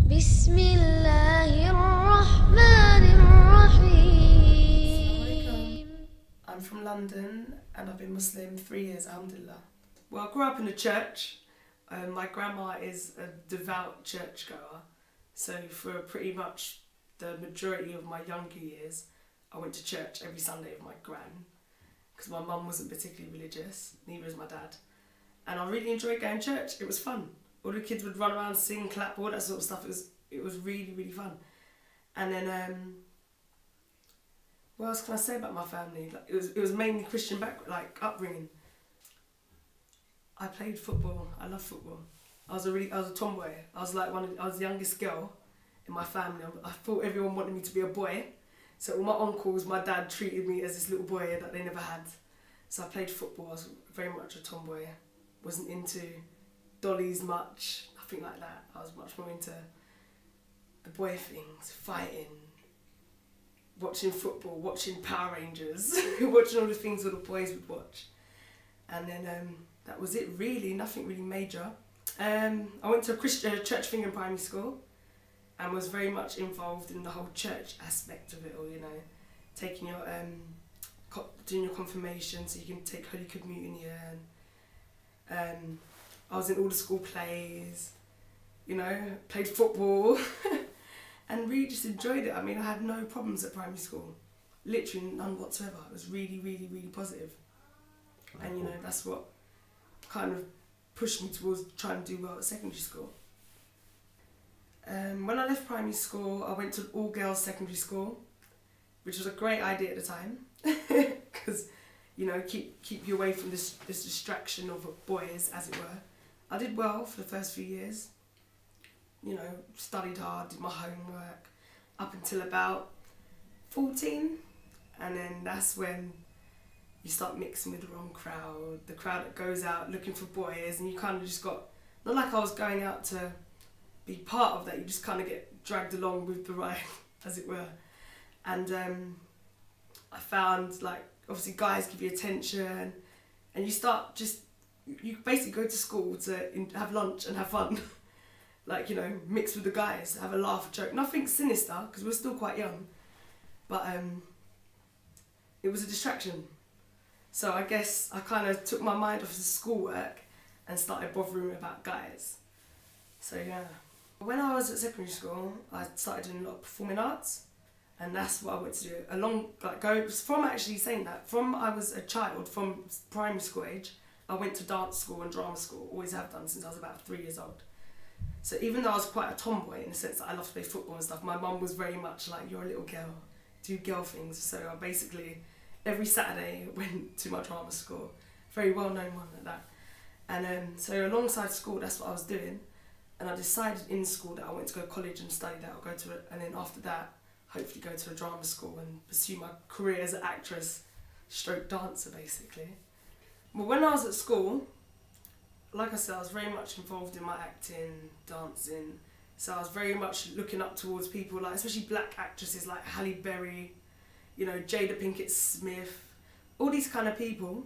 بسم الله الرحمن الرحيم. I'm from London and I've been Muslim 3 years, alhamdulillah. Well, I grew up in a church. My grandma is a devout churchgoer, so for pretty much the majority of my younger years, I went to church every Sunday with my gran, because my mum wasn't particularly religious, neither was my dad. And I really enjoyed going to church. It was fun. All the kids would run around, sing, clap, all that sort of stuff. It was really, really fun. And then, what else can I say about my family? Like, it was mainly Christian upbringing. I played football. I love football. I was a tomboy. I was the youngest girl in my family. I thought everyone wanted me to be a boy. So all my uncles, my dad treated me as this little boy that they never had. So I played football. I was very much a tomboy. Wasn't into dollies much, nothing like that. I was much more into the boy things, fighting, watching football, watching Power Rangers, watching all the things all the boys would watch. And then that was it really, nothing really major. I went to a church thing in primary school and was very much involved in the whole church aspect of it all, you know, taking your, doing your confirmation so you can take Holy Communion. I was in all the school plays, you know, played football and really just enjoyed it. I mean, I had no problems at primary school, literally none whatsoever. It was really, really, really positive. And you know, that's what kind of pushed me towards trying to do well at secondary school. When I left primary school, I went to an all-girls secondary school, which was a great idea at the time, because, you know, keep you away from this distraction of boys, as it were. I did well for the first few years, you know, studied hard, did my homework, up until about 14, and then that's when you start mixing with the wrong crowd, the crowd that goes out looking for boys, and you kind of just got, not like I was going out to be part of that, you just kind of get dragged along with the ride, as it were. And I found, like, obviously guys give you attention, and you basically go to school to have lunch and have fun. Like, you know, mix with the guys, have a laugh, joke. Nothing sinister, because we're still quite young, but it was a distraction. So I guess I kind of took my mind off the schoolwork and started bothering about guys. So yeah. When I was at secondary school, I started doing a lot of performing arts, and that's what I went to do. From I was a child, from primary school age, I went to dance school and drama school, always have done since I was about 3 years old. So even though I was quite a tomboy in the sense that I loved to play football and stuff, my mum was very much like, you're a little girl, do girl things. So I basically, every Saturday went to my drama school, very well known one at that. And so alongside school, that's what I was doing. And I decided in school that I went to go to college and study that, and then after that, hopefully go to a drama school and pursue my career as an actress, stroke dancer basically. But when I was at school, like I said, I was very much involved in my acting, dancing, so I was very much looking up towards people like, especially black actresses like Halle Berry, you know, Jada Pinkett Smith, all these kind of people.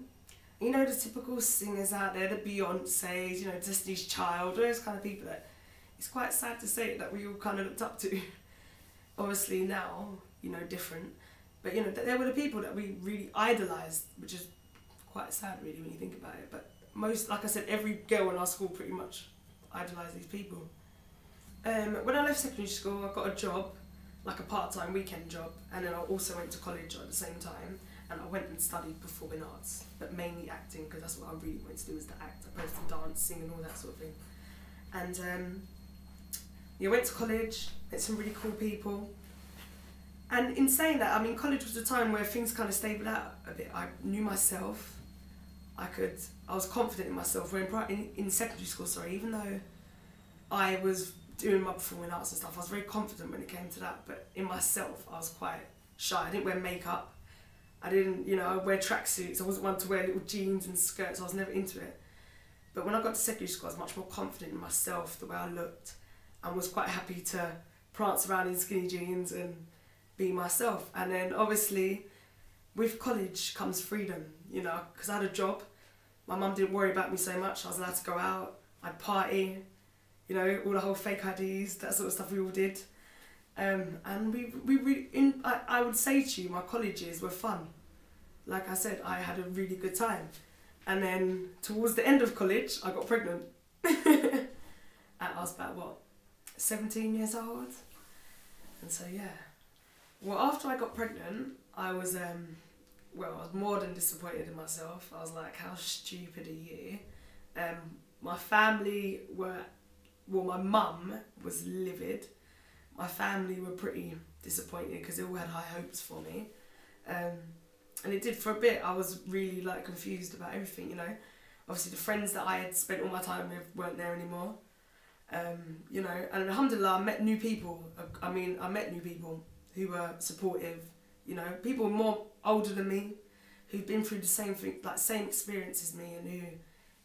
You know, the typical singers out there, the Beyoncés, you know, Destiny's Child, all those kind of people that it's quite sad to say that we all kind of looked up to. Obviously now, you know, different, but you know, they were the people that we really idolised, which is quite sad really when you think about it. But most, like I said, every girl in our school pretty much idolised these people. When I left secondary school, I got a job, like a part-time weekend job, and then I also went to college at the same time, and I went and studied performing arts, but mainly acting, because that's what I really wanted to do, was to act, opposed to dance, sing and all that sort of thing. And yeah, went to college, met some really cool people. And in saying that, I mean, college was a time where things kind of stabilised out a bit. I knew myself, I was confident in myself. Where in secondary school, even though I was doing my performing arts and stuff, I was very confident when it came to that, but in myself, I was quite shy. I didn't wear makeup. I didn't, you know, I wear tracksuits. I wasn't one to wear little jeans and skirts. I was never into it. But when I got to secondary school, I was much more confident in myself, the way I looked, and was quite happy to prance around in skinny jeans and be myself. And then obviously, with college comes freedom, you know, because I had a job. My mum didn't worry about me so much. I was allowed to go out, I'd party, you know, all the whole fake IDs, that sort of stuff we all did. And I would say to you, my college years were fun. Like I said, I had a really good time. And then towards the end of college, I got pregnant. And I was about, what, 17 years old? And so, yeah. Well, after I got pregnant, I was, I was more than disappointed in myself. I was like, how stupid are you? My family were, my mum was livid. My family were pretty disappointed because they all had high hopes for me. And it did for a bit. I was really like confused about everything, you know. Obviously the friends that I had spent all my time with weren't there anymore. You know, and alhamdulillah, I met new people. I met new people who were supportive, you know, people more older than me, who'd been through the same thing, like same experience as me, and who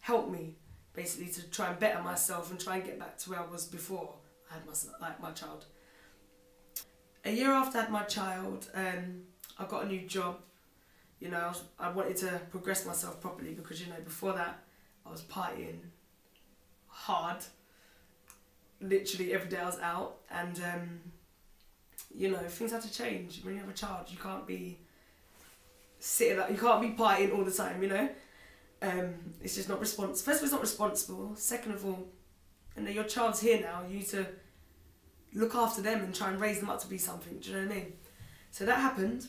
helped me basically to try and better myself and try and get back to where I was before I had my child. A year after I had my child, I got a new job. You know, I wanted to progress myself properly because, you know, before that I was partying hard. Literally every day I was out, and you know, things had to change. When you have a child, you can't be sitting up, you can't be partying all the time, you know. It's just not responsible. First of all, it's not responsible. Second of all, you know, your child's here now. You need to look after them and try and raise them up to be something. Do you know what I mean? So that happened.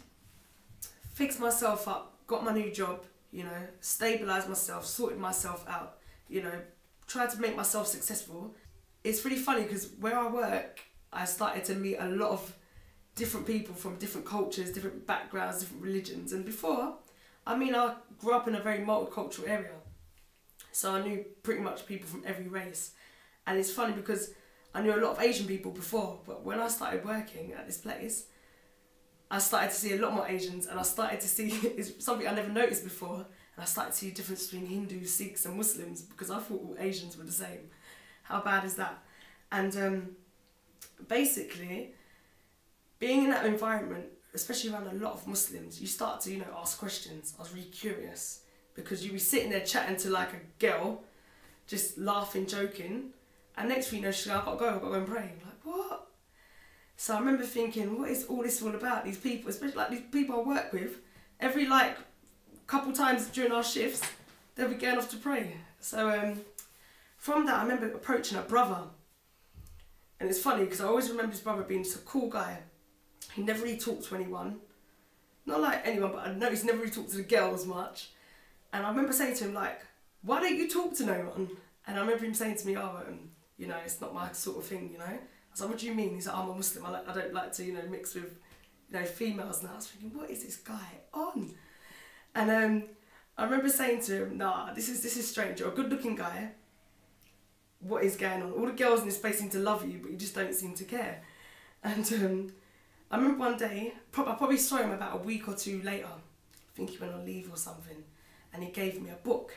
Fixed myself up, got my new job, you know, stabilised myself, sorted myself out, you know, tried to make myself successful. It's really funny because where I work, I started to meet a lot of different people from different cultures, different backgrounds, different religions. And before, I grew up in a very multicultural area. So I knew pretty much people from every race. And it's funny because I knew a lot of Asian people before, but when I started working at this place, I started to see a lot more Asians, and I started to see, it's something I never noticed before, and I started to see a difference between Hindus, Sikhs and Muslims, because I thought all Asians were the same. How bad is that? And basically, being in that environment, especially around a lot of Muslims, you start to, you know, ask questions. I was really curious, because you'd be sitting there chatting to like a girl, just laughing, joking, and next thing you know, she's like, I've got to go and pray. I'm like, what? So I remember thinking, what is all this all about? These people, especially like these people I work with, every like couple times during our shifts, they'll be going off to pray. So from that, I remember approaching a brother. And it's funny because I always remember this brother being just a cool guy. He never really talked to anyone. Not like anyone, but I noticed he never really talked to the girls much. And I remember saying to him, like, why don't you talk to no one? And I remember him saying to me, oh, you know, it's not my sort of thing, you know. I was like, what do you mean? He's like, I'm a Muslim. I don't like to, you know, mix with, you know, females. And I was thinking, what is this guy on? And I remember saying to him, nah, this is strange. You're a good-looking guy. What is going on? All the girls in this place seem to love you, but you just don't seem to care. And I remember one day, I probably saw him about a week or two later. I think he went on leave or something, and he gave me a book.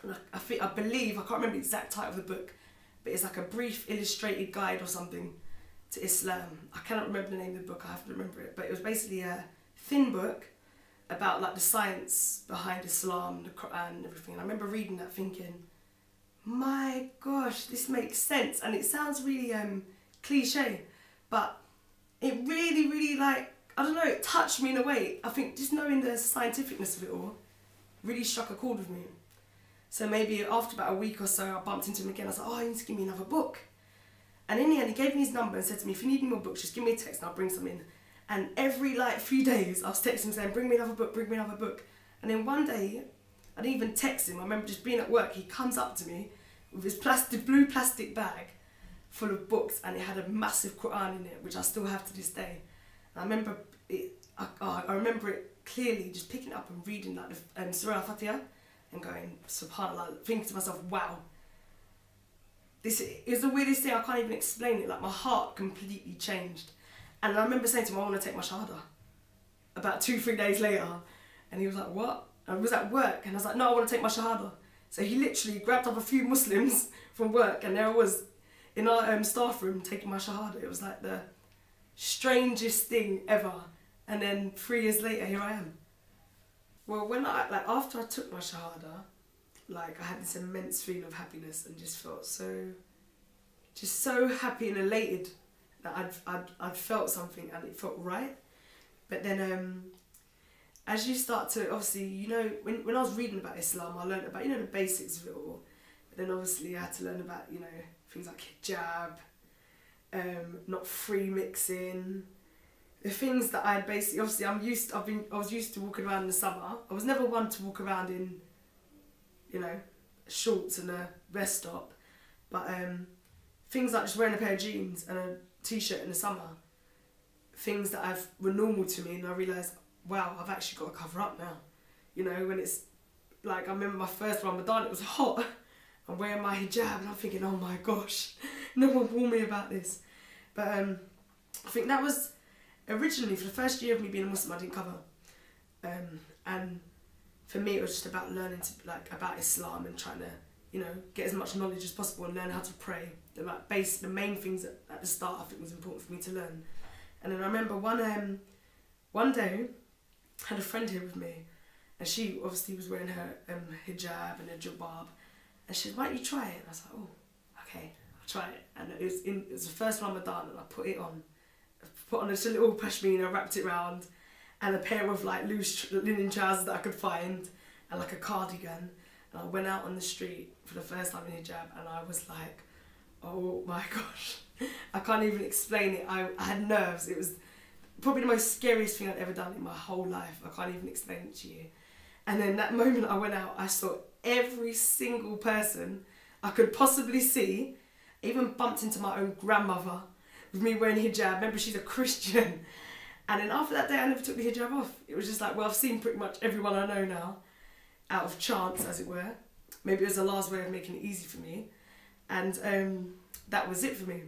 And I believe, I can't remember the exact title of the book, but it's like a brief illustrated guide or something to Islam. I cannot remember the name of the book, I have to remember it, but it was basically a thin book about like the science behind Islam, the Quran and everything. And I remember reading that thinking, my gosh, this makes sense. And it sounds really cliche, but it really, really, like, I don't know, it touched me in a way. I think just knowing the scientificness of it all really struck a chord with me. So maybe after about a week or so, I bumped into him again. I was like, oh, you need to give me another book. And in the end, he gave me his number and said to me, if you need any more books, just give me a text and I'll bring some in. And every like few days, I was texting him saying, bring me another book, bring me another book. And then one day, I didn't even text him. I remember just being at work, he comes up to me with his blue plastic bag full of books, and it had a massive Quran in it, which I still have to this day. And I remember it, I remember it clearly, just picking it up and reading like the Surah Al-Fatiha and going, subhanAllah, thinking to myself, wow. This is the weirdest thing, I can't even explain it. Like, my heart completely changed. And I remember saying to him, I want to take my Shahada. About 2-3 days later. And he was like, what? I was at work, and I was like, no, I want to take my Shahada. So he literally grabbed up a few Muslims from work, and there I was in our staff room taking my Shahada. It was like the strangest thing ever. And then 3 years later, here I am. Well, after I took my Shahada, like, I had this immense feeling of happiness and just felt so just so happy and elated that I'd felt something and it felt right. But then as you start to, obviously, you know, when I was reading about Islam, I learned about, you know, the basics of it all. But then obviously I had to learn about, you know, things like hijab, not free mixing, the things that I basically, obviously I was used to walking around in the summer. I was never one to walk around in, you know, shorts and a vest top, but things like just wearing a pair of jeans and a t-shirt in the summer, things that were normal to me, and I realised, wow, I've actually got to cover up now. You know, when it's like, I remember my first Ramadan, it was hot, I'm wearing my hijab and I'm thinking, oh my gosh, no one warned me about this. But I think that was originally, for the first year of me being a Muslim, I didn't cover. And for me, it was just about learning about Islam and trying to, you know, get as much knowledge as possible and learn how to pray. The main things at the start I think was important for me to learn. And then I remember one day, I had a friend here with me, and she obviously was wearing her hijab and a jilbab, and she said, why don't you try it? And I was like, oh, okay, I'll try it. And it was the first Ramadan, and I put it on. I put on just a little pashmina, wrapped it round, and a pair of like loose linen trousers that I could find, and like a cardigan. And I went out on the street for the first time in hijab, and I was like, oh my gosh, I can't even explain it. I had nerves. It was probably the most scariest thing I'd ever done in my whole life. I can't even explain it to you. And then that moment I went out, I saw every single person I could possibly see. I even bumped into my own grandmother with me wearing hijab. Remember, she's a Christian. And then after that day, I never took the hijab off. It was just like, well, I've seen pretty much everyone I know now, out of chance, as it were. Maybe it was Allah's way of making it easy for me. And that was it for me.